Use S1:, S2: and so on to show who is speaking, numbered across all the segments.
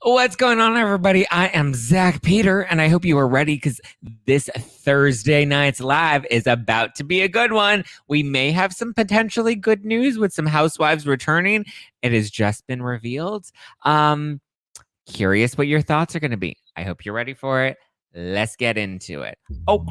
S1: What's going on, everybody? I am Zach Peter, and I hope you are ready because this Thursday night's live is about to be a good one. We may have some potentially good news with some Housewives returning. It has just been revealed. Curious what your thoughts are going to be. I hope you're ready for it. Let's get into it. Oh,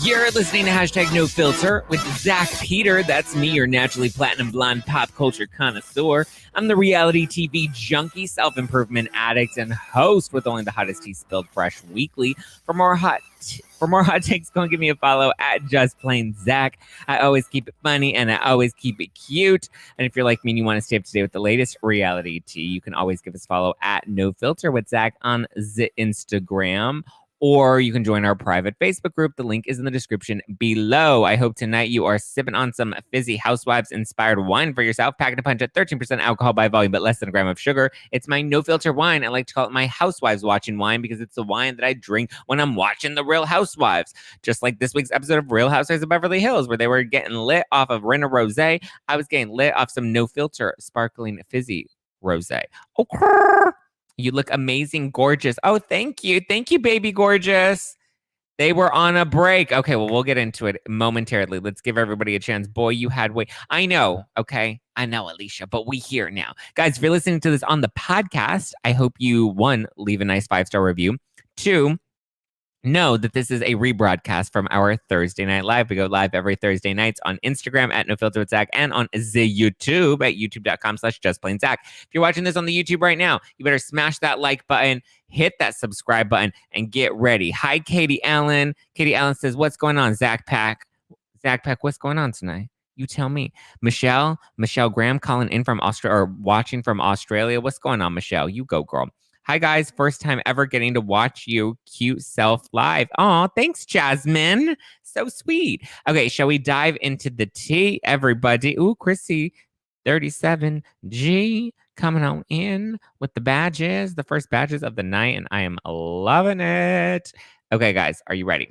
S1: you're listening to Hashtag No Filter with Zach Peter. That's me, your naturally platinum blonde pop culture connoisseur. I'm the reality TV junkie, self-improvement addict, and host with only the hottest tea spilled fresh weekly. For more hot takes, go and give me a follow at Just Plain Zach. I always keep it funny and I always keep it cute. And if you're like me and you want to stay up to date with the latest reality tea, you can always give us a follow at No Filter with Zach on the Instagram. Or you can join our private Facebook group. The link is in the description below. I hope tonight you are sipping on some fizzy Housewives-inspired wine for yourself. Packing a punch at 13% alcohol by volume, but less than a gram of sugar. It's my no-filter wine. I like to call it my Housewives watching wine because it's the wine that I drink when I'm watching The Real Housewives. Just like this week's episode of Real Housewives of Beverly Hills, where they were getting lit off of Rinna Rosé. I was getting lit off some no-filter sparkling fizzy rosé. Oh, you look amazing, gorgeous. Oh, thank you. Thank you, baby gorgeous. They were on a break. Okay, well, we'll get into it momentarily. Let's give everybody a chance. Boy, you had wait. I know, okay? I know, Alicia, but we here now. Guys, if you're listening to this on the podcast, I hope you, 1, leave a nice 5-star review. 2, know that this is a rebroadcast from our Thursday Night Live. We go live every Thursday nights on Instagram at No Filter with Zach and on the YouTube at youtube.com/justplainzach. If you're watching this on the YouTube right now, you better smash that like button, hit that subscribe button, and get ready. Hi, Katie Allen. Katie Allen says, what's going on, Zach Pack? Zach Pack, what's going on tonight? You tell me. Michelle Graham calling in from Australia or watching from Australia. What's going on, Michelle? You go, girl. Hi, guys. First time ever getting to watch you cute self live. Oh, thanks, Jasmine. So sweet. Okay, shall we dive into the tea, everybody? Ooh, Chrissy, 37G coming on in with the badges, the first badges of the night, and I am loving it. Okay, guys, are you ready?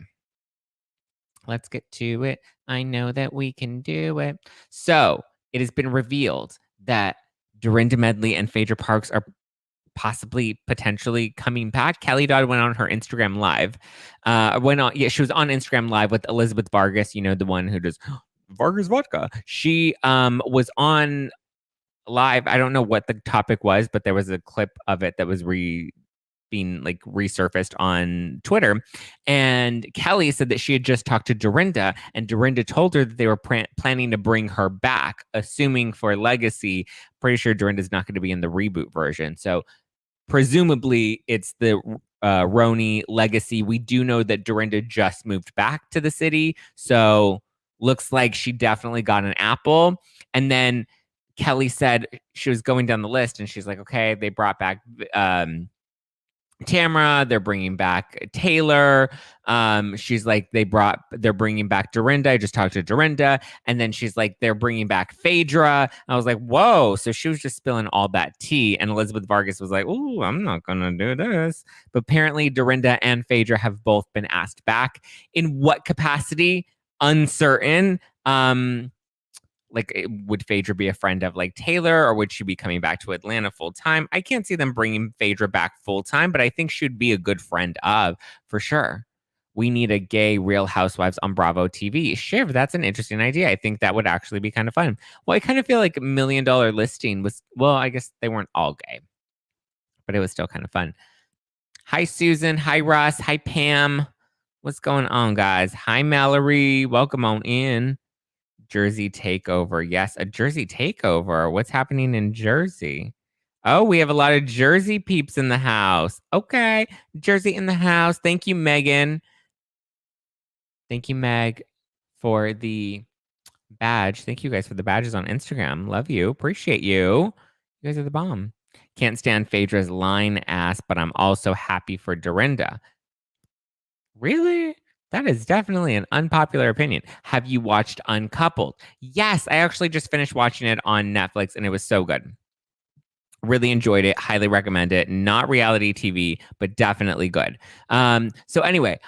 S1: Let's get to it. I know that we can do it. So it has been revealed that Dorinda Medley and Phaedra Parks are possibly potentially coming back. Kelly Dodd went on her Instagram live. She was on Instagram live with Elizabeth Vargas, you know, the one who does Vargas vodka. She was on live. I don't know what the topic was, but there was a clip of it that was being like resurfaced on Twitter. And Kelly said that she had just talked to Dorinda, and Dorinda told her that they were planning to bring her back, assuming for legacy. Pretty sure Dorinda's not going to be in the reboot version. So presumably it's the Roni legacy. We do know that Dorinda just moved back to the city. So looks like she definitely got an apple. And then Kelly said she was going down the list and she's like, okay, they brought back Tamara, they're bringing back Taylor. She's like, they're bringing back Dorinda. I just talked to Dorinda. And then she's like, they're bringing back Phaedra. I was like, whoa. So she was just spilling all that tea. And Elizabeth Vargas was like, oh, I'm not going to do this. But apparently Dorinda and Phaedra have both been asked back. In what capacity? Uncertain. Like, would Phaedra be a friend of like Taylor, or would she be coming back to Atlanta full time? I can't see them bringing Phaedra back full time, but I think she'd be a good friend of, for sure. We need a gay Real Housewives on Bravo TV. Shiv, that's an interesting idea. I think that would actually be kind of fun. Well, I kind of feel like $1 Million Listing was, well, I guess they weren't all gay, but it was still kind of fun. Hi, Susan. Hi, Ross. Hi, Pam. What's going on, guys? Hi, Mallory. Welcome on in. Jersey takeover. Yes, a Jersey takeover. What's happening in Jersey? Oh, we have a lot of Jersey peeps in the house. Okay, Jersey in the house. Thank you, Megan. Thank you, Meg, for the badge. Thank you guys for the badges on Instagram. Love you. Appreciate you. You guys are the bomb. Can't stand Phaedra's line ass, but I'm also happy for Dorinda. Really? That is definitely an unpopular opinion. Have you watched Uncoupled? Yes, I actually just finished watching it on Netflix and it was so good. Really enjoyed it. Highly recommend it. Not reality TV, but definitely good. So anyway,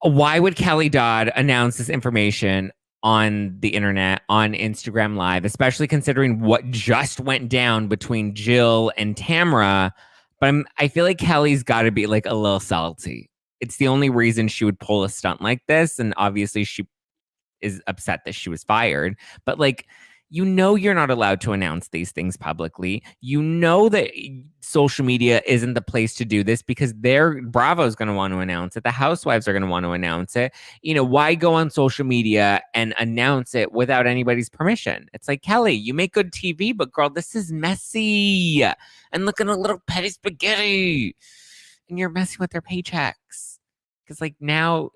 S1: why would Kelly Dodd announce this information on the internet, on Instagram Live, especially considering what just went down between Jill and Tamra? But I feel like Kelly's got to be like a little salty. It's the only reason she would pull a stunt like this. And obviously, she is upset that she was fired. But like, you're not allowed to announce these things publicly. You know that social media isn't the place to do this because Bravo's going to want to announce it. The Housewives are going to want to announce it. Why go on social media and announce it without anybody's permission? It's like, Kelly, you make good TV, but girl, this is messy. And looking a little petty spaghetti. And you're messing with their paychecks. Because like now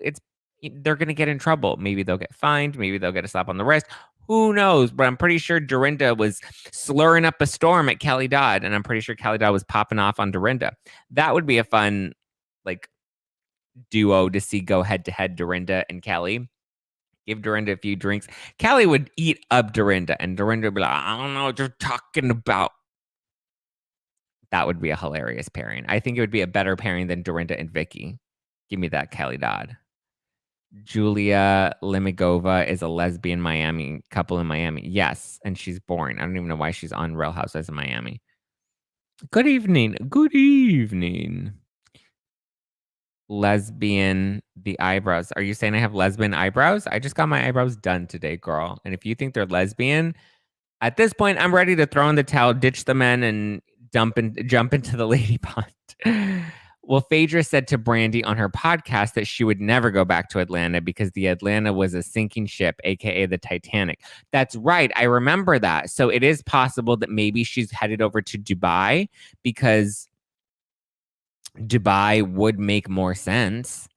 S1: they're going to get in trouble. Maybe they'll get fined. Maybe they'll get a slap on the wrist. Who knows? But I'm pretty sure Dorinda was slurring up a storm at Kelly Dodd. And I'm pretty sure Kelly Dodd was popping off on Dorinda. That would be a fun, like, duo to see go head to head, Dorinda and Kelly. Give Dorinda a few drinks. Kelly would eat up Dorinda. And Dorinda would be like, I don't know what you're talking about. That would be a hilarious pairing. I think it would be a better pairing than Dorinda and Vicky. Give me that Kelly Dodd. Julia Limigova is a lesbian Miami couple in Miami. Yes, and she's boring. I don't even know why she's on Real Housewives of Miami. Good evening. Good evening. Lesbian, the eyebrows. Are you saying I have lesbian eyebrows? I just got my eyebrows done today, girl. And if you think they're lesbian, at this point, I'm ready to throw in the towel, ditch the men, and jump into the lady pond. Well, Phaedra said to Brandy on her podcast that she would never go back to Atlanta because the Atlanta was a sinking ship, aka the Titanic. That's right. I remember that. So it is possible that maybe she's headed over to Dubai because Dubai would make more sense.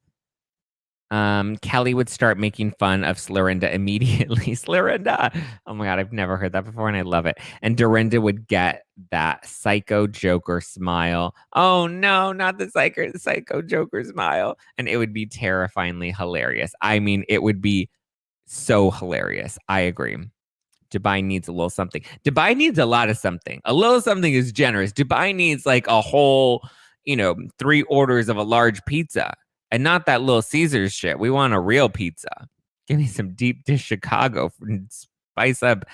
S1: Kelly would start making fun of Slurrinda immediately. Slurrinda. Oh my God, I've never heard that before and I love it. And Dorinda would get that psycho Joker smile. Oh no, not the psycho Joker smile. And it would be terrifyingly hilarious. I mean, it would be so hilarious. I agree. Dubai needs a little something. Dubai needs a lot of something. A little something is generous. Dubai needs like a whole, 3 orders of a large pizza. And not that Little Caesars shit. We want a real pizza. Give me some deep dish Chicago and spice up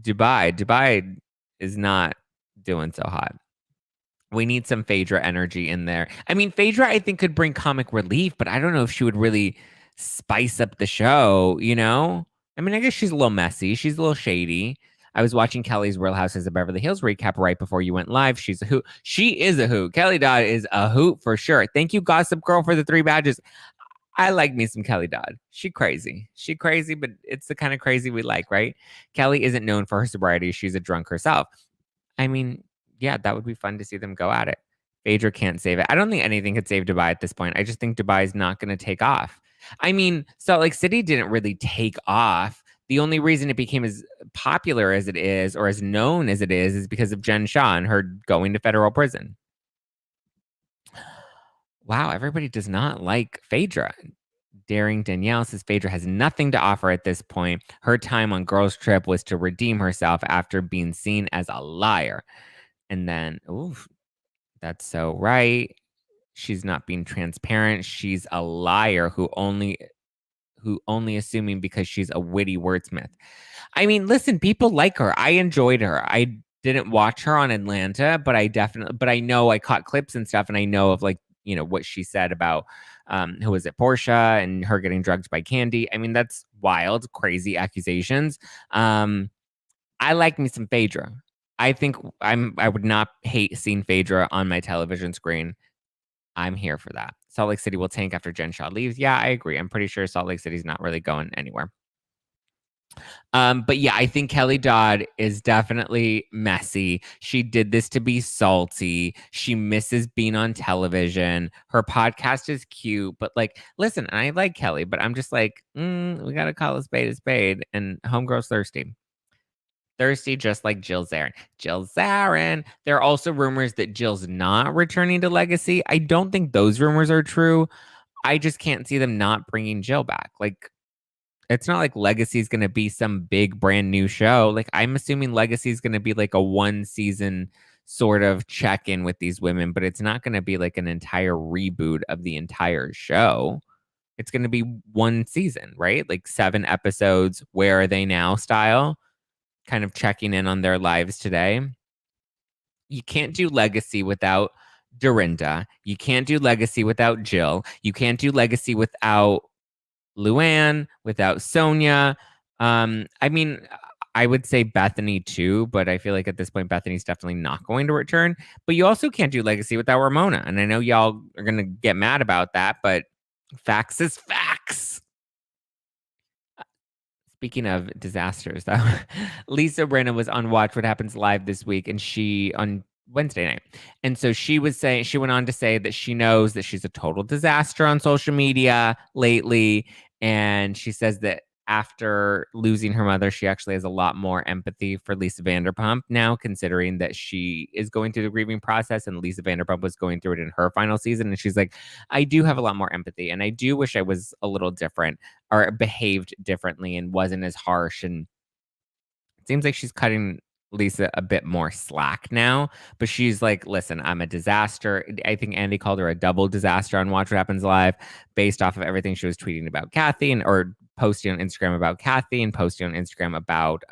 S1: Dubai. Dubai is not doing so hot. We need some Phaedra energy in there. I mean, Phaedra, I think, could bring comic relief, but I don't know if she would really spice up the show, I mean, I guess she's a little messy. She's a little shady. I was watching Kelly's Real Houses of Beverly Hills recap right before you went live. She's a hoot. She is a hoot. Kelly Dodd is a hoot for sure. Thank you, Gossip Girl, for the 3 badges. I like me some Kelly Dodd. She crazy, but it's the kind of crazy we like, right? Kelly isn't known for her sobriety. She's a drunk herself. I mean, yeah, that would be fun to see them go at it. Phaedra can't save it. I don't think anything could save Dubai at this point. I just think Dubai is not going to take off. I mean, Salt Lake City didn't really take off. The only reason it became as popular as it is or as known as it is because of Jen Shah and her going to federal prison. Wow, everybody does not like Phaedra. Daring Danielle says Phaedra has nothing to offer at this point. Her time on Girls Trip was to redeem herself after being seen as a liar. And then, oof, that's so right. She's not being transparent. She's a liar who only assuming because she's a witty wordsmith. I mean, listen, people like her. I enjoyed her. I didn't watch her on Atlanta, but I know I caught clips and stuff, and I know of like, what she said about who was it, Portia, and her getting drugged by Candy. I mean, that's wild, crazy accusations. I like me some Phaedra. I think I would not hate seeing Phaedra on my television screen. I'm here for that. Salt Lake City will tank after Jen Shah leaves. Yeah, I agree. I'm pretty sure Salt Lake City's not really going anywhere. But yeah, I think Kelly Dodd is definitely messy. She did this to be salty. She misses being on television. Her podcast is cute, but like, listen, I like Kelly, but I'm just like, we got to call a spade. And homegirl's thirsty. Thirsty, just like Jill Zarin. Jill Zarin. There are also rumors that Jill's not returning to Legacy. I don't think those rumors are true. I just can't see them not bringing Jill back. Like, it's not like Legacy is going to be some big brand new show. Like, I'm assuming Legacy is going to be like a one season sort of check in with these women, but it's not going to be like an entire reboot of the entire show. It's going to be one season, right? Like 7 episodes. Where are they now style, kind of checking in on their lives today. You can't do Legacy without Dorinda. You can't do Legacy without Jill. You can't do Legacy without Luann, without Sonia. I mean, I would say Bethany too, but I feel like at this point, Bethany's definitely not going to return. But you also can't do Legacy without Ramona. And I know y'all are going to get mad about that, but facts is facts. Speaking of disasters, though, Lisa Rinna was on Watch What Happens Live this week, and she on Wednesday night. And so she went on to say that she knows that she's a total disaster on social media lately. And she says that after losing her mother, she actually has a lot more empathy for Lisa Vanderpump now, considering that she is going through the grieving process and Lisa Vanderpump was going through it in her final season. And she's like, I do have a lot more empathy, and I do wish I was a little different or behaved differently and wasn't as harsh. And it seems like she's cutting Lisa a bit more slack now, but she's like, listen, I'm a disaster. I think Andy called her a double disaster on Watch What Happens Live based off of everything she was tweeting about Kathy or posting on Instagram about Kathy and posting on Instagram about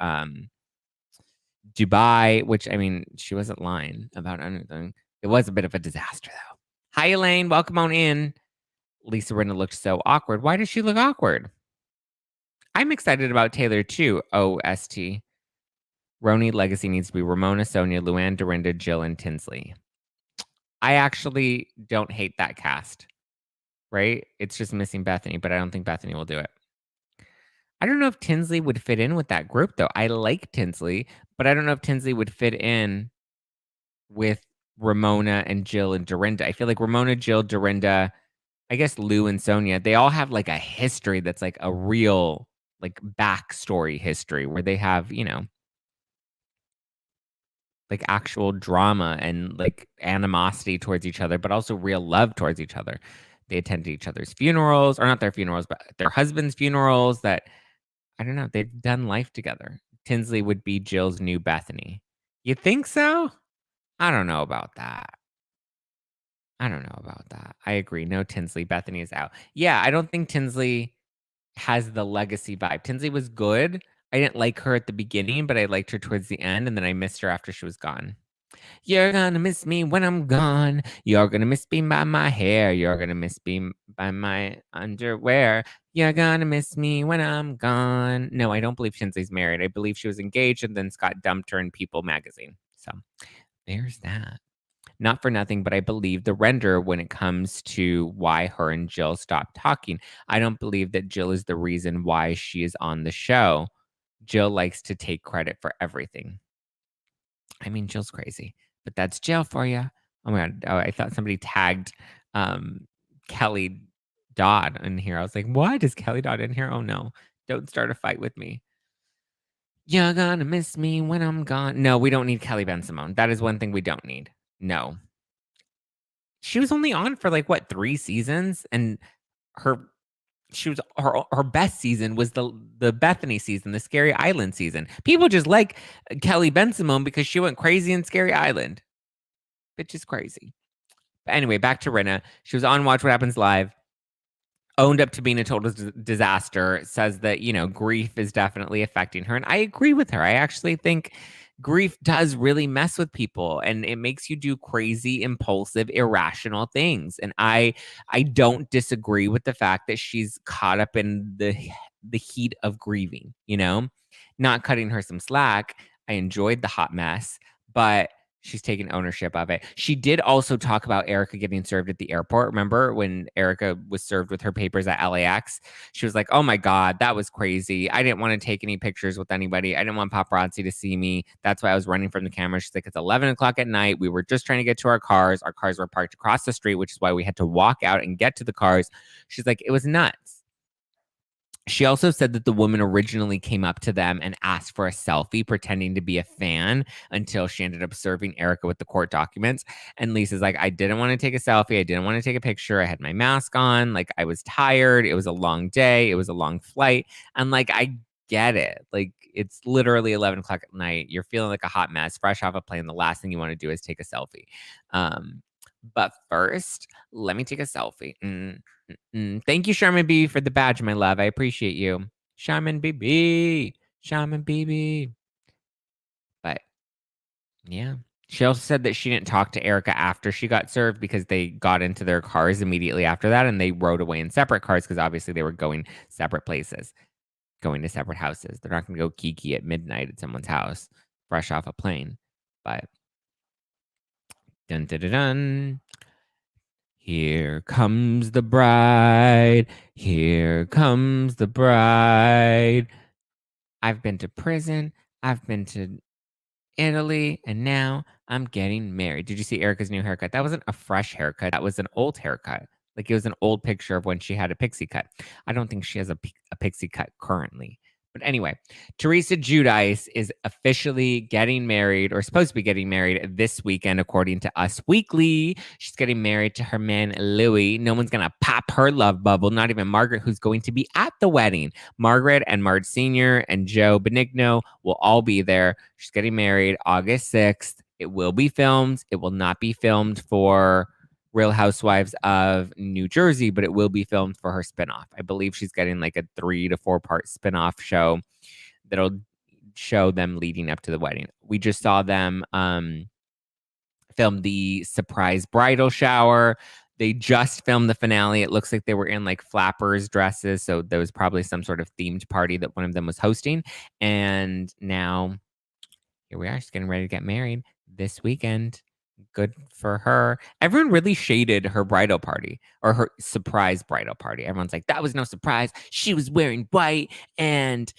S1: Dubai, which, I mean, she wasn't lying about anything. It was a bit of a disaster, though. Hi, Elaine. Welcome on in. Lisa Rinna looked so awkward. Why does she look awkward? I'm excited about Taylor, too. OST. Roni Legacy needs to be Ramona, Sonia, Luann, Dorinda, Jill, and Tinsley. I actually don't hate that cast, right? It's just missing Bethany, but I don't think Bethany will do it. I don't know if Tinsley would fit in with that group, though. I like Tinsley, but I don't know if Tinsley would fit in with Ramona and Jill and Dorinda. I feel like Ramona, Jill, Dorinda, I guess Lou and Sonia, they all have like a history that's like a real like backstory history where they have, like actual drama and like animosity towards each other, but also real love towards each other. They attended each other's funerals, or not their funerals, but their husbands' funerals. That, I don't know, they've done life together. Tinsley would be Jill's new Bethany. You think so? I don't know about that. I agree. No Tinsley. Bethany is out. Yeah, I don't think Tinsley has the legacy vibe. Tinsley was good. I didn't like her at the beginning, but I liked her towards the end, and then I missed her after she was gone. You're gonna miss me when I'm gone. You're gonna miss me by my hair. You're gonna miss me by my underwear. You're gonna miss me when I'm gone. No, I don't believe Tinsley's married. I believe she was engaged and then Scott dumped her in People magazine. So there's that. Not for nothing, but I believe the render when it comes to why her and Jill stopped talking. I don't believe that Jill is the reason why she is on the show. Jill likes to take credit for everything. I mean, Jill's crazy, but that's Jill for you. Oh my God. Oh, I thought somebody tagged Kelly Dodd in here. I was like, what? Is Kelly Dodd in here? Oh no. Don't start a fight with me. You're gonna miss me when I'm gone. No, we don't need Kelly Ben Simone. That is one thing we don't need. No. She was only on for like what, 3 seasons? And her best season was the Bethany season, the Scary Island season. People just like Kelly Ben Simone because she went crazy in Scary Island. Bitch is crazy. But anyway, back to Rinna. She was on Watch What Happens Live. Owned up to being a total disaster. Says that, grief is definitely affecting her. And I agree with her. I actually think grief does really mess with people and it makes you do crazy, impulsive, irrational things. And I don't disagree with the fact that she's caught up in the heat of grieving, not cutting her some slack. I enjoyed the hot mess, but she's taken ownership of it. She did also talk about Erika getting served at the airport. Remember when Erika was served with her papers at LAX? She was like, oh my God, that was crazy. I didn't want to take any pictures with anybody. I didn't want paparazzi to see me. That's why I was running from the camera. She's like, it's 11 o'clock at night. We were just trying to get to our cars. Our cars were parked across the street, which is why we had to walk out and get to the cars. She's like, it was nuts. She also said that the woman originally came up to them and asked for a selfie, pretending to be a fan, until she ended up serving Erika with the court documents. And Lisa's like, I didn't want to take a selfie. I didn't want to take a picture. I had my mask on. Like, I was tired. It was a long day. It was a long flight. And like, I get it. Like, it's literally 11 o'clock at night. You're feeling like a hot mess, fresh off a plane. The last thing you want to do is take a selfie. But first, let me take a selfie. Thank you, Sharman B, for the badge, my love. I appreciate you. Sharman BB. Sharman BB. But yeah. She also said that she didn't talk to Erika after she got served because they got into their cars immediately after that and they rode away in separate cars because obviously they were going separate places, going to separate houses. They're not going to go kiki at midnight at someone's house, fresh off a plane. But dun dun dun dun. Here comes the bride. Here comes the bride. I've been to prison. I've been to Italy. And now I'm getting married. Did you see Erika's new haircut? That wasn't a fresh haircut. That was an old haircut. Like it was an old picture of when she had a pixie cut. I don't think she has a pixie cut currently. But anyway, Teresa Giudice is officially getting married or supposed to be getting married this weekend, according to Us Weekly. She's getting married to her man, Louis. No one's going to pop her love bubble, not even Margaret, who's going to be at the wedding. Margaret and Marge Sr. and Joe Benigno will all be there. She's getting married August 6th. It will be filmed. It will not be filmed for Real Housewives of New Jersey, but it will be filmed for her spinoff. I believe she's getting like a 3 to 4 part spinoff show that'll show them leading up to the wedding. We just saw them film the surprise bridal shower. They just filmed the finale. It looks like they were in like flappers dresses. So there was probably some sort of themed party that one of them was hosting. And now here we are. She's getting ready to get married this weekend. Good for her. Everyone really shaded her bridal party or her surprise bridal party. Everyone's like, that was no surprise. She was wearing white and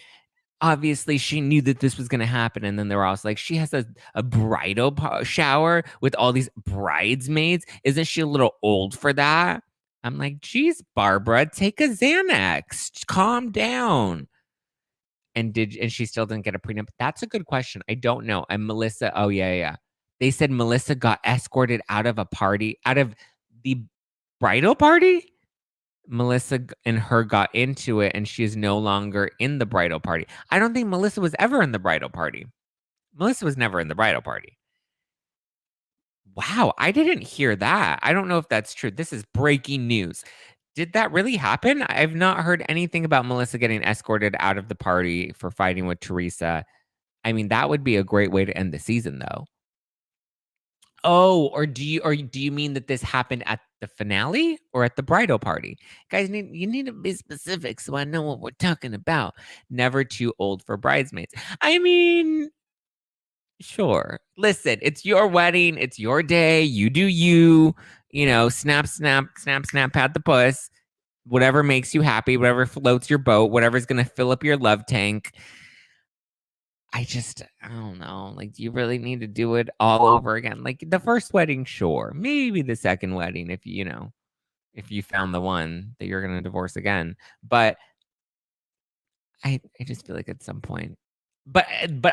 S1: obviously she knew that this was going to happen. And then they were also like, she has a bridal shower with all these bridesmaids. Isn't she a little old for that? I'm like, geez, Barbara, take a Xanax. Calm down. And she still didn't get a prenup? That's a good question. I don't know. And Melissa, oh yeah. They said Melissa got escorted out of the bridal party. Melissa and her got into it and she is no longer in the bridal party. I don't think Melissa was ever in the bridal party. Melissa was never in the bridal party. Wow, I didn't hear that. I don't know if that's true. This is breaking news. Did that really happen? I've not heard anything about Melissa getting escorted out of the party for fighting with Teresa. I mean, that would be a great way to end the season, though. Oh, or do you mean that this happened at the finale or at the bridal party? Guys, you need to be specific so I know what we're talking about. Never too old for bridesmaids. I mean, sure. Listen, it's your wedding. It's your day. You do you. You know, snap, snap, snap, snap, pat the puss. Whatever makes you happy, whatever floats your boat, whatever's going to fill up your love tank. I don't know. Like, do you really need to do it all over again? Like the first wedding, sure. Maybe the second wedding if you found the one that you're going to divorce again. But I just feel like at some point. But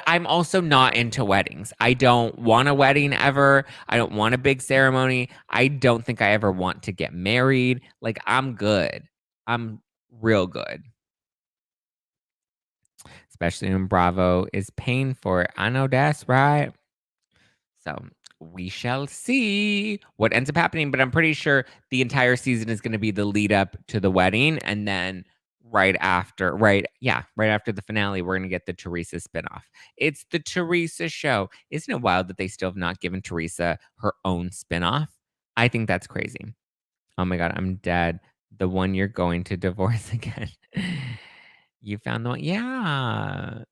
S1: I'm also not into weddings. I don't want a wedding ever. I don't want a big ceremony. I don't think I ever want to get married. Like, I'm good. I'm real good. Especially when Bravo is paying for it. I know that's right. So we shall see what ends up happening. But I'm pretty sure the entire season is going to be the lead up to the wedding. And then right after the finale, we're going to get the Teresa spinoff. It's the Teresa show. Isn't it wild that they still have not given Teresa her own spinoff? I think that's crazy. Oh my God, I'm dead. The one you're going to divorce again. You found the one? Yeah.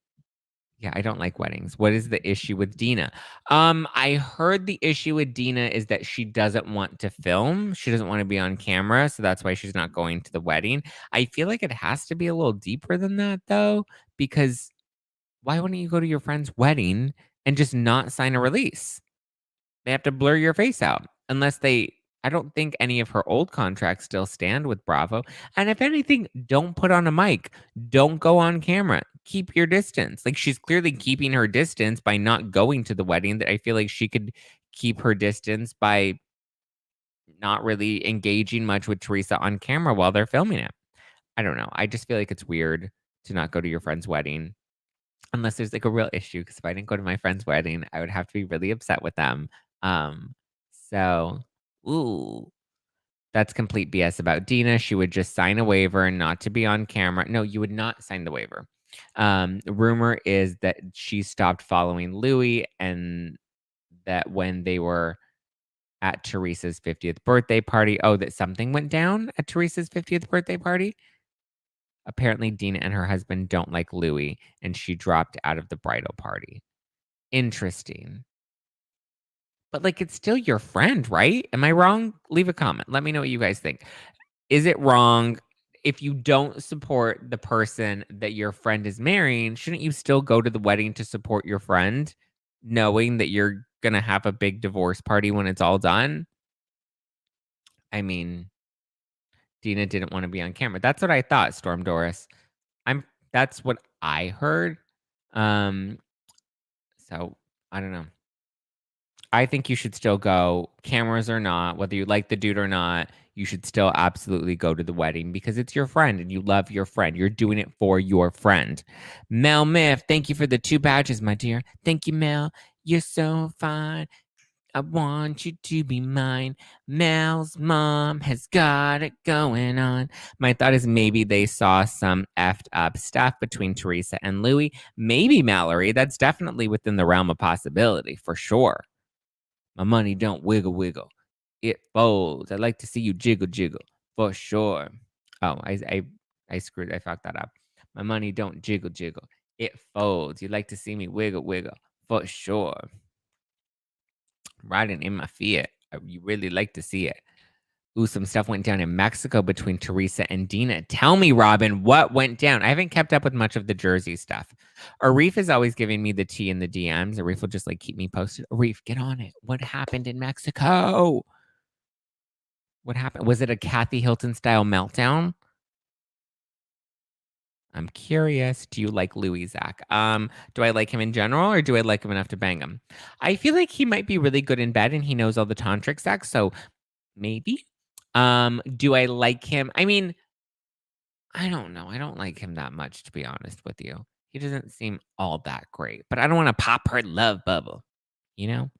S1: Yeah, I don't like weddings. What is the issue with Dina? I heard the issue with Dina is that she doesn't want to film. She doesn't want to be on camera, so that's why she's not going to the wedding. I feel like it has to be a little deeper than that, though, because why wouldn't you go to your friend's wedding and just not sign a release? They have to blur your face out unless they I don't think any of her old contracts still stand with Bravo. And if anything, don't put on a mic. Don't go on camera. Keep your distance. Like, she's clearly keeping her distance by not going to the wedding. That I feel like she could keep her distance by not really engaging much with Teresa on camera while they're filming it. I don't know. I just feel like it's weird to not go to your friend's wedding unless there's like a real issue. Because if I didn't go to my friend's wedding, I would have to be really upset with them. Um, so, ooh, that's complete BS about Dina. She would just sign a waiver not to be on camera. No, you would not sign the waiver. Rumor is that she stopped following Louis and that when they were at Teresa's 50th birthday party, that something went down at Teresa's 50th birthday party. Apparently, Dina and her husband don't like Louis, and she dropped out of the bridal party. Interesting. But, like, it's still your friend, right? Am I wrong? Leave a comment. Let me know what you guys think. Is it wrong if you don't support the person that your friend is marrying? Shouldn't you still go to the wedding to support your friend, knowing that you're gonna have a big divorce party when it's all done? I mean, Dina didn't wanna be on camera. That's what I thought, Storm Doris. That's what I heard. Um, so I don't know. I think you should still go, cameras or not, whether you like the dude or not, you should still absolutely go to the wedding because it's your friend and you love your friend. You're doing it for your friend. Mel Miff, thank you for the 2 badges, my dear. Thank you, Mel. You're so fine. I want you to be mine. Mel's mom has got it going on. My thought is maybe they saw some effed up stuff between Teresa and Louis. Maybe Mallory. That's definitely within the realm of possibility, for sure. My money don't wiggle wiggle. It folds. I'd like to see you jiggle jiggle, for sure. Oh, I screwed. I fucked that up. My money don't jiggle jiggle. It folds. You'd like to see me wiggle wiggle, for sure. Riding in my Fiat. You really like to see it. Ooh, some stuff went down in Mexico between Teresa and Dina. Tell me, Robin, what went down? I haven't kept up with much of the Jersey stuff. Arif is always giving me the tea in the DMs. Arif will just like keep me posted. Arif, get on it. What happened in Mexico? What happened? Was it a Kathy Hilton style meltdown? I'm curious. Do you like Louis, Zach? Do I like him in general or do I like him enough to bang him? I feel like he might be really good in bed and he knows all the tantric sex, so maybe. Do I like him? I mean, I don't know. I don't like him that much, to be honest with you. He doesn't seem all that great, but I don't want to pop her love bubble, you know?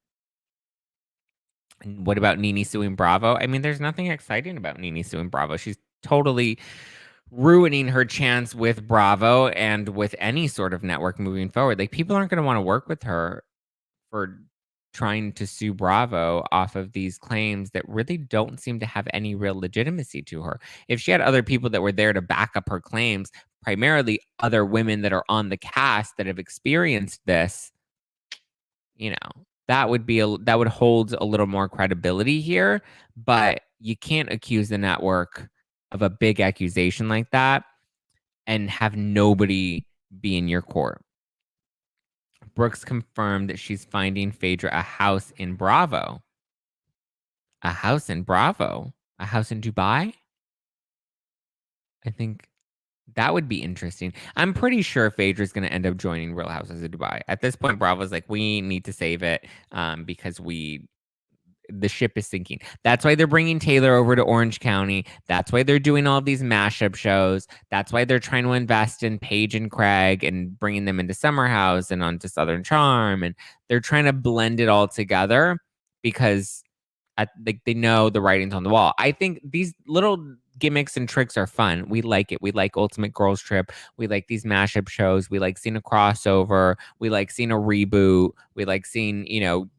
S1: And what about Nene suing Bravo? I mean, there's nothing exciting about Nene suing Bravo. She's totally ruining her chance with Bravo and with any sort of network moving forward. Like, people aren't going to want to work with her for trying to sue Bravo off of these claims that really don't seem to have any real legitimacy to her. If she had other people that were there to back up her claims, primarily other women that are on the cast that have experienced this, that would hold a little more credibility here, but you can't accuse the network of a big accusation like that and have nobody be in your court. Brooks confirmed that she's finding Phaedra a house in Bravo. A house in Bravo? A house in Dubai? I think that would be interesting. I'm pretty sure Phaedra's going to end up joining Real Houses of Dubai. At this point, Bravo's like, we need to save it because the ship is sinking. That's why they're bringing Taylor over to Orange County. That's why they're doing all these mashup shows. That's why they're trying to invest in Paige and Craig and bringing them into Summer House and onto Southern Charm. And they're trying to blend it all together because they know the writing's on the wall. I think these little gimmicks and tricks are fun. We like it. We like Ultimate Girls Trip. We like these mashup shows. We like seeing a crossover. We like seeing a reboot. We like seeing,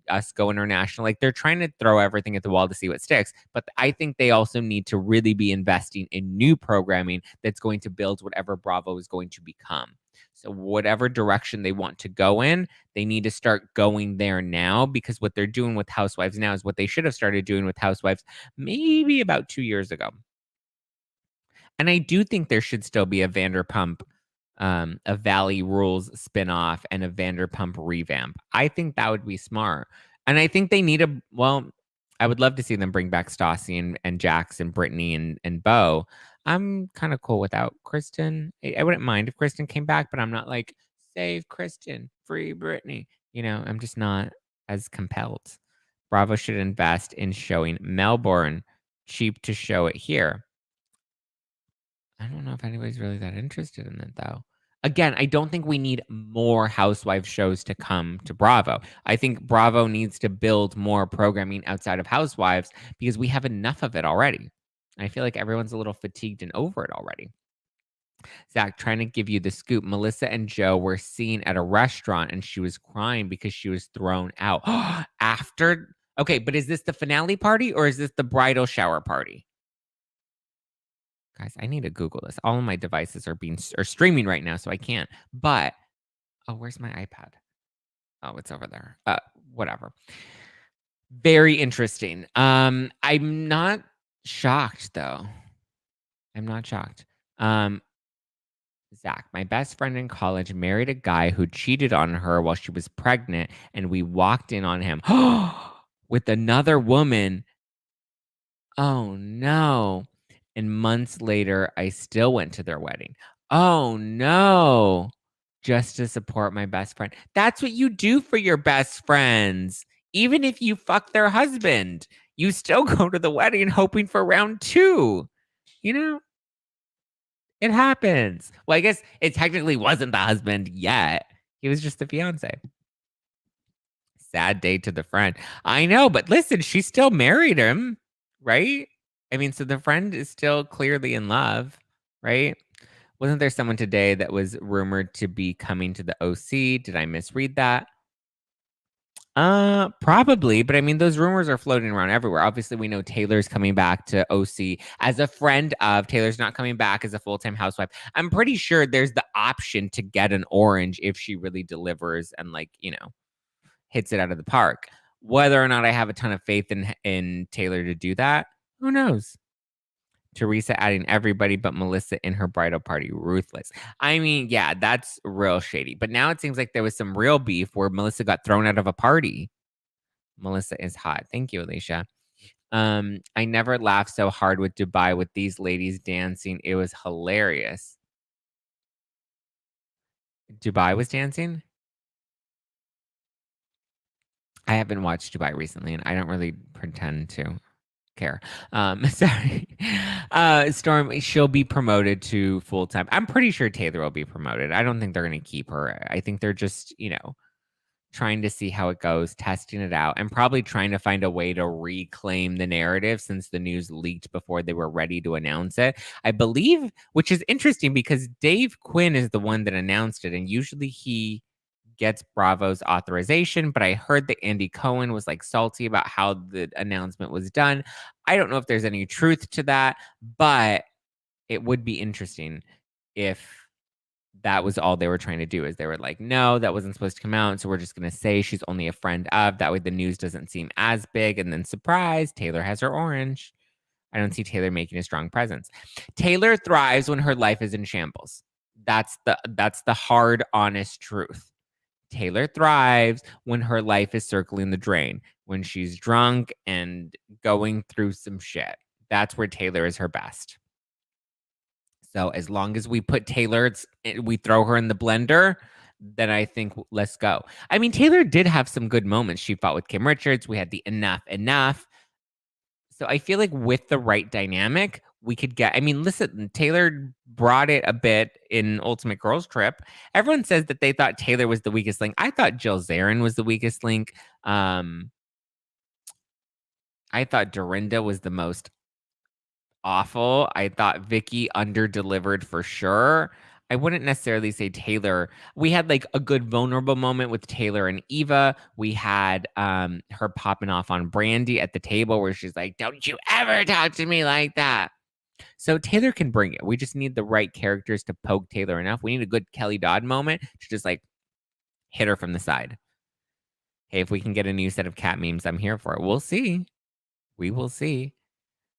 S1: us go international. Like, they're trying to throw everything at the wall to see what sticks. But I think they also need to really be investing in new programming that's going to build whatever Bravo is going to become. So whatever direction they want to go in, they need to start going there now, because what they're doing with Housewives now is what they should have started doing with Housewives maybe about 2 years ago. And I do think there should still be a Vanderpump, a Valley Rules spinoff and a Vanderpump revamp. I think that would be smart. And I think they need I would love to see them bring back Stassi and Jax and Brittany and Bo. I'm kind of cool without Kristen. I wouldn't mind if Kristen came back, but I'm not like, save Kristen, free Brittany. I'm just not as compelled. Bravo should invest in showing Melbourne. Cheap to show it here. I don't know if anybody's really that interested in it, though. Again, I don't think we need more Housewives shows to come to Bravo. I think Bravo needs to build more programming outside of Housewives because we have enough of it already. I feel like everyone's a little fatigued and over it already. Zach, trying to give you the scoop. Melissa and Joe were seen at a restaurant and she was crying because she was thrown out. After. Okay, but is this the finale party or is this the bridal shower party? Guys, I need to Google this. All of my devices are streaming right now, so I can't. But where's my iPad? Oh, it's over there. Whatever. Very interesting. I'm not shocked though. I'm not shocked. Zach, my best friend in college married a guy who cheated on her while she was pregnant, and we walked in on him with another woman. Oh no. And months later, I still went to their wedding. Oh no. Just to support my best friend. That's what you do for your best friends. Even if you fuck their husband, you still go to the wedding hoping for round 2. It happens. Well, I guess it technically wasn't the husband yet. He was just the fiance. Sad day to the friend. I know, but listen, she still married him, right? I mean, so the friend is still clearly in love, right? Wasn't there someone today that was rumored to be coming to the OC? Did I misread that? Probably, but I mean, those rumors are floating around everywhere. Obviously, we know Taylor's coming back to OC as a friend of. Taylor's not coming back as a full-time housewife. I'm pretty sure there's the option to get an orange if she really delivers and hits it out of the park. Whether or not I have a ton of faith in Taylor to do that, who knows? Teresa adding everybody but Melissa in her bridal party. Ruthless. I mean, yeah, that's real shady. But now it seems like there was some real beef where Melissa got thrown out of a party. Melissa is hot. Thank you, Alicia. I never laughed so hard with Dubai with these ladies dancing. It was hilarious. Dubai was dancing? I haven't watched Dubai recently, and I don't really pretend to care. Sorry. Storm, she'll be promoted to full-time. I'm pretty sure Taylor will be promoted. I don't think they're going to keep her. I think they're just, trying to see how it goes, testing it out, and probably trying to find a way to reclaim the narrative since the news leaked before they were ready to announce it. I believe, which is interesting because Dave Quinn is the one that announced it, and usually he gets Bravo's authorization, but I heard that Andy Cohen was salty about how the announcement was done. I don't know if there's any truth to that, but it would be interesting if that was all they were trying to do. Is they were like, no, that wasn't supposed to come out, so we're just going to say she's only a friend of. That way the news doesn't seem as big, and then surprise, Taylor has her orange. I don't see Taylor making a strong presence. Taylor thrives when her life is in shambles. That's the hard, honest truth. Taylor thrives when her life is circling the drain, when she's drunk and going through some shit. That's where Taylor is her best. So as long as we put we throw her in the blender, then I think let's go. I mean, Taylor did have some good moments. She fought with Kim Richards. We had the enough. So I feel like with the right dynamic, we could get. I mean, listen, Taylor brought it a bit in Ultimate Girls Trip. Everyone says that they thought Taylor was the weakest link. I thought Jill Zarin was the weakest link. I thought Dorinda was the most awful. I thought Vicky under-delivered for sure. I wouldn't necessarily say Taylor. We had a good vulnerable moment with Taylor and Eva. We had her popping off on Brandy at the table where she's like, "Don't you ever talk to me like that." So Taylor can bring it. We just need the right characters to poke Taylor enough. We need a good Kelly Dodd moment to just hit her from the side. Hey, if we can get a new set of cat memes, I'm here for it. We'll see. We will see.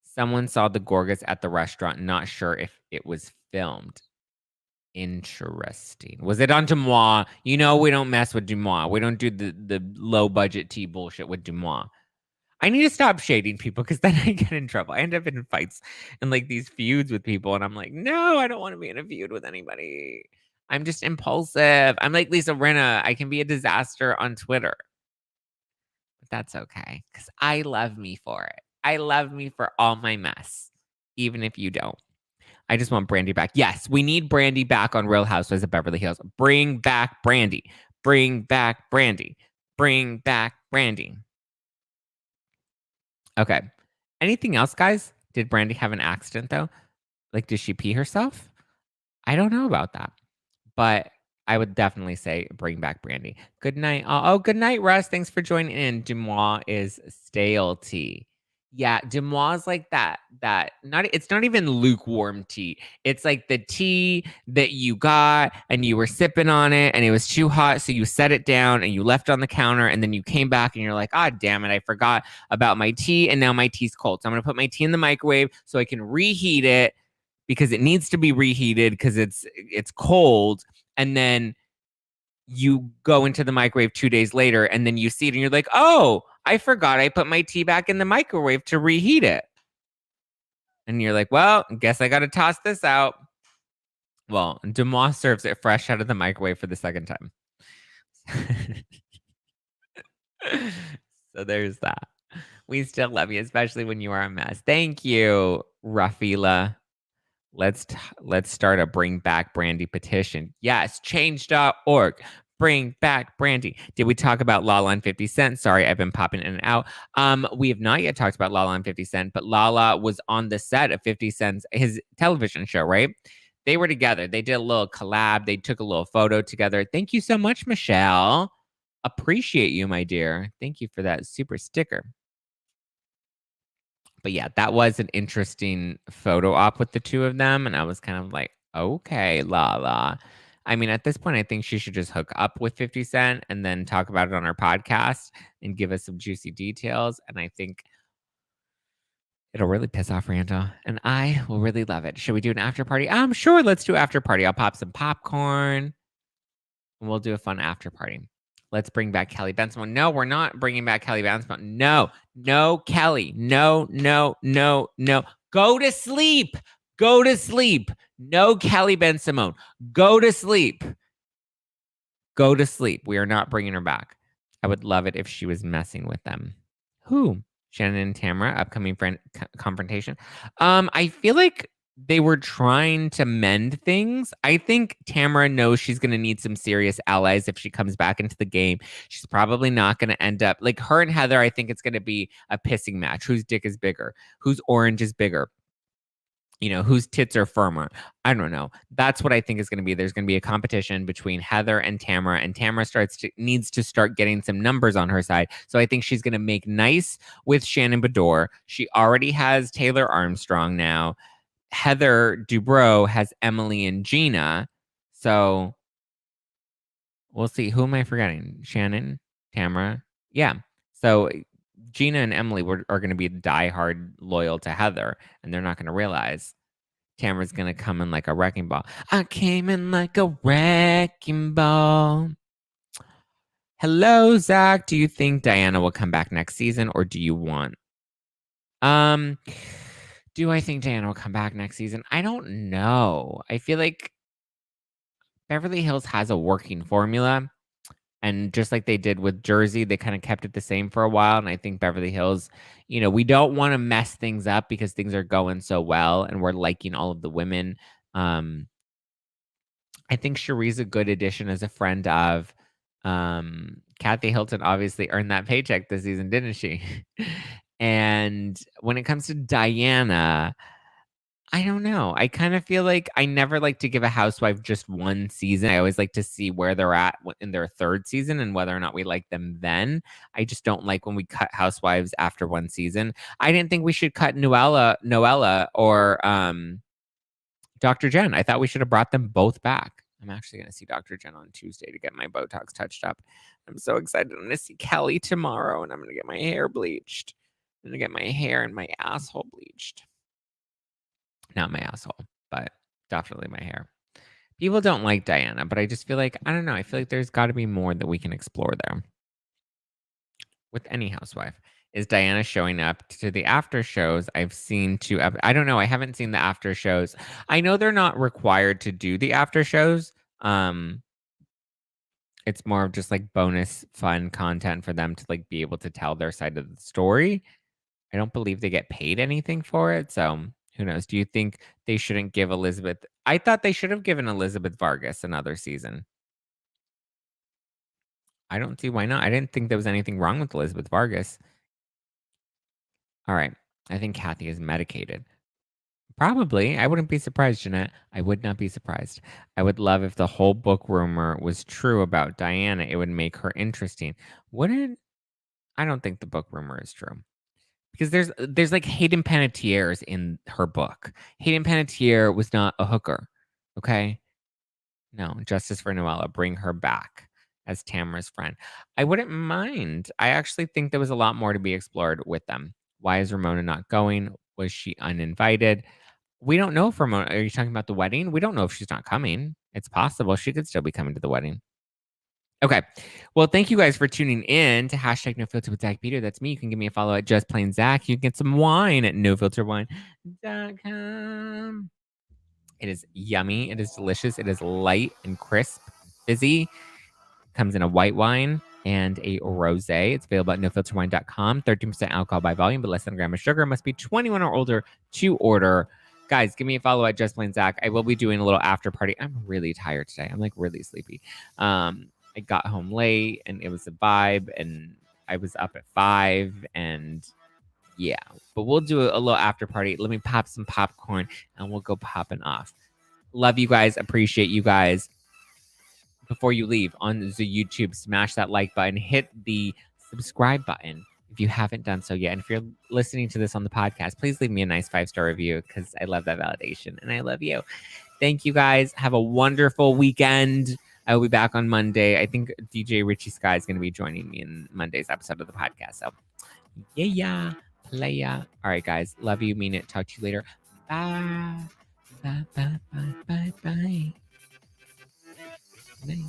S1: Someone saw the Gorgas at the restaurant, not sure if it was filmed. Interesting. Was it on Dumois? We don't mess with Dumois. We don't do the low budget tea bullshit with Dumois. I need to stop shading people because then I get in trouble. I end up in fights and like these feuds with people, and I'm like, no, I don't want to be in a feud with anybody. I'm just impulsive. I'm like Lisa Rinna. I can be a disaster on Twitter, but that's okay because I love me for it. I love me for all my mess, even if you don't. I just want Brandy back. Yes, we need Brandy back on Real Housewives of Beverly Hills. Bring back Brandy. Bring back Brandy. Bring back Brandy. Okay. Anything else, guys? Did Brandy have an accident though? Like, did she pee herself? I don't know about that, but I would definitely say bring back Brandy. Good night. Oh, good night, Russ. Thanks for joining in. Dumois is stale tea. Yeah, Dumois is like that. It's not even lukewarm tea. It's like the tea that you got and you were sipping on it and it was too hot, so you set it down and you left it on the counter and then you came back and you're like, ah, damn it, I forgot about my tea and now my tea's cold. So I'm gonna put my tea in the microwave so I can reheat it because it needs to be reheated because it's cold, and then you go into the microwave 2 days later and then you see it and you're like, oh, I forgot I put my tea back in the microwave to reheat it. And you're like, well, guess I got to toss this out. Well, Dumois serves it fresh out of the microwave for the second time. So there's that. We still love you, especially when you are a mess. Thank you, Rafila. Let's start a Bring Back Brandy petition. Yes, change.org. Bring back Brandy. Did we talk about Lala and 50 Cent? Sorry, I've been popping in and out. We have not yet talked about Lala and 50 Cent, but Lala was on the set of 50 Cent's his television show, right? They were together. They did a little collab. They took a little photo together. Thank you so much, Michelle. Appreciate you, my dear. Thank you for that super sticker. But yeah, that was an interesting photo op with the two of them. And I was kind of like, okay, Lala. I mean, at this point, I think she should just hook up with 50 Cent and then talk about it on our podcast and give us some juicy details. And I think it'll really piss off Randall. And I will really love it. Should we do an after party? Sure, let's do after party. I'll pop some popcorn and we'll do a fun after party. Let's bring back Kelly Benson. No, we're not bringing back Kelly Benson. No, Kelly. No. Go to sleep. Go to sleep. No, Kelly Benson. Go to sleep. Go to sleep. We are not bringing her back. I would love it if she was messing with them. Who? Shannon and Tamara, upcoming friend confrontation. I feel like they were trying to mend things. I think Tamara knows she's going to need some serious allies if she comes back into the game. She's probably not going to end up like her and Heather. I think it's going to be a pissing match. Whose dick is bigger? Whose orange is bigger? You know, whose tits are firmer? I don't know. That's what I think is going to be. There's going to be a competition between Heather and Tamara needs to start getting some numbers on her side. So I think she's going to make nice with Shannon Bedore. She already has Taylor Armstrong now. Heather Dubrow has Emily and Gina. So we'll see. Who am I forgetting? Shannon, Tamara. Yeah. So Gina and Emily are going to be diehard loyal to Heather, and they're not going to realize Tamara's going to come in like a wrecking ball. I came in like a wrecking ball. Hello, Zach. Do you think Diana will come back next season, or do you want? Do I think Diana will come back next season? I don't know. I feel like Beverly Hills has a working formula. And just like they did with Jersey, they kind of kept it the same for a while. And I think Beverly Hills, we don't want to mess things up because things are going so well and we're liking all of the women. I think Cherie's a good addition as a friend of Kathy Hilton. Obviously earned that paycheck this season, didn't she? And when it comes to Diana, I don't know. I kind of feel like I never like to give a housewife just one season. I always like to see where they're at in their third season and whether or not we like them then. I just don't like when we cut housewives after one season. I didn't think we should cut Noella or Dr. Jen. I thought we should have brought them both back. I'm actually going to see Dr. Jen on Tuesday to get my Botox touched up. I'm so excited. I'm going to see Kelly tomorrow and I'm going to get my hair bleached. I'm going to get my hair and my asshole bleached. Not my asshole, but definitely my hair. People don't like Diana, but I just feel like, I don't know. I feel like there's got to be more that we can explore there with any housewife. Is Diana showing up to the after shows? I've seen I don't know. I haven't seen the after shows. I know they're not required to do the after shows. It's more of just like bonus fun content for them to like be able to tell their side of the story. I don't believe they get paid anything for it. So who knows? Do you think they shouldn't give Elizabeth? I thought they should have given Elizabeth Vargas another season. I don't see why not. I didn't think there was anything wrong with Elizabeth Vargas. All right. I think Kathy is medicated. Probably. I wouldn't be surprised, Jeanette. I would not be surprised. I would love if the whole book rumor was true about Diana. It would make her interesting. Wouldn't I don't think the book rumor is true. Because there's like Hayden Panettiere's in her book. Hayden Panettiere was not a hooker. Okay? No, justice for Noella. Bring her back as Tamara's friend. I wouldn't mind. I actually think there was a lot more to be explored with them. Why is Ramona not going? Was she uninvited? We don't know if Ramona. Are you talking about the wedding? We don't know if she's not coming. It's possible she could still be coming to the wedding. Okay. Well, thank you guys for tuning in to hashtag No Filter with Zach Peter. That's me. You can give me a follow at Just Plain Zach. You can get some wine at nofilterwine.com. It is yummy. It is delicious. It is light and crisp, fizzy. Comes in a white wine and a rosé. It's available at nofilterwine.com. 13% alcohol by volume, but less than a gram of sugar. Must be 21 or older to order. Guys, give me a follow at Just Plain Zach. I will be doing a little after party. I'm really tired today. I'm like really sleepy. I got home late and it was a vibe, and I was up at 5, and yeah, but we'll do a little after party. Let me pop some popcorn and we'll go popping off. Love you guys. Appreciate you guys. Before you leave on the YouTube, smash that like button, hit the subscribe button if you haven't done so yet. And if you're listening to this on the podcast, please leave me a nice 5-star review because I love that validation and I love you. Thank you guys. Have a wonderful weekend. I will be back on Monday. I think DJ Richie Sky is going to be joining me in Monday's episode of the podcast. So, yeah, playa. All right, guys. Love you. Mean it. Talk to you later. Bye. Bye, bye, bye, bye, bye. Good night.